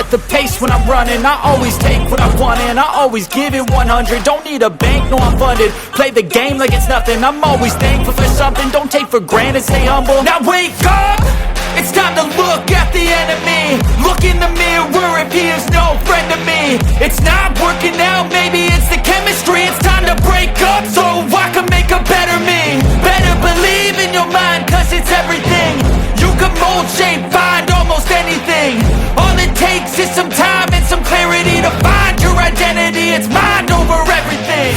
set the pace when I'm running. I always take what I want and I always give it 100. Don't need a bank, no I'm funded. Play the game like it's nothing. I'm always thankful for something. Don't take for granted, stay humble. Now wake up! It's time to look at the enemy. Look in the mirror if he is no friend to me. It's not working out, maybe it's the chemistry. It's time to break up so I can make a better me. Better believe in your mind, cause it's everything. You can mold, shape, find almost anything. All it takes is some time and some clarity to find your identity. It's mind over everything.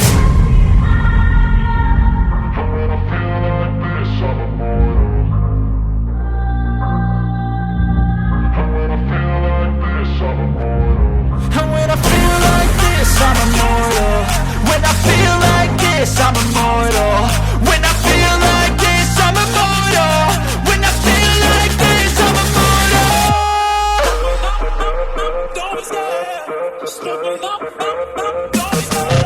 I'm immortal. When I feel like this, I'm immortal. When I feel like this, I'm immortal. When I feel like this, I'm immortal. Don't be scared. Just look it up. Don't be scared.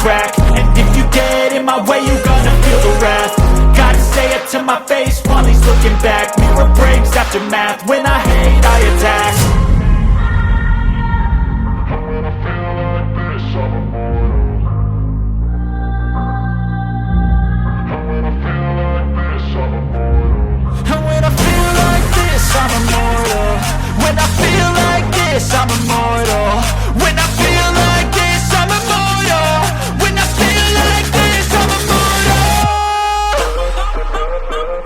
And if you get in my way, you're gonna feel the wrath. Gotta say it to my face while he's looking back. Mirror breaks after math. When I hate, I attack. When I feel like this, I'm immortal. When I feel like this, I'm immortal. When I feel like this, I'm immortal. When I feel like this, I'm immortal. When I feel like this, I'm immortal. When I feel like this, I'm immortal.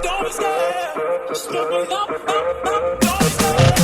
Don't be scared. Just look it up. Don't be scared.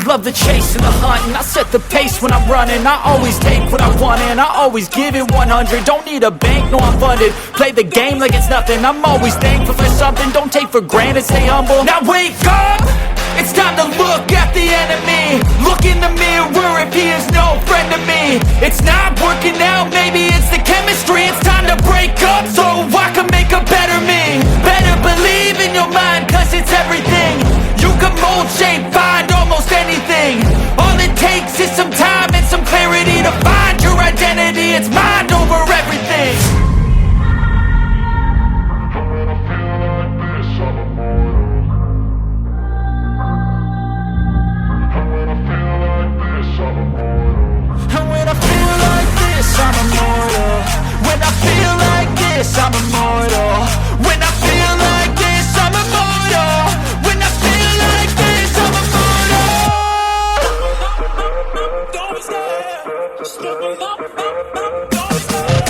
Love the chase and the hunt, and I set the pace when I'm running. I always take what I want and I always give it 100. Don't need a bank, no I'm funded. Play the game like it's nothing. I'm always thankful for something. Don't take for granted, stay humble. Now wake up! It's time to look at the enemy. Look in the mirror if he is no friend to me. It's not working out, maybe it's the chemistry. It's time to break up so I can make a better me. Better believe in your mind, cause it's everything. You can mold, shape, find almost anything. All it takes is some time and some clarity to find your identity. It's mind over everything. When I feel like this, I'm immortal. When I feel like this, I'm immortal. When I feel like this, I'm immortal. When I feel like this, I'm immortal. When I feel like this, I'm immortal. When I feel like this, I'm immortal. Don't be scared. Just look it up. Don't be scared.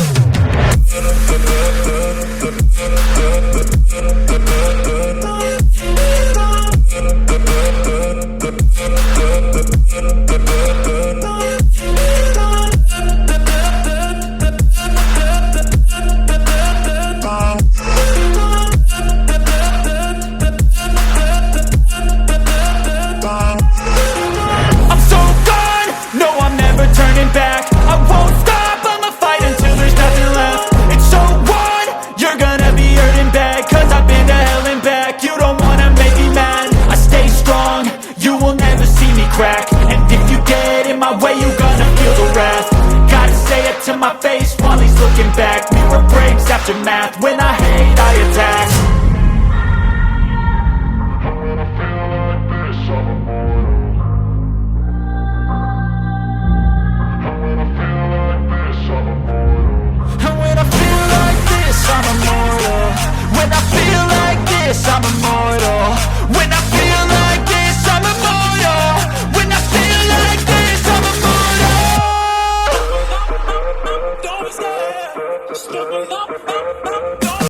this, I'm a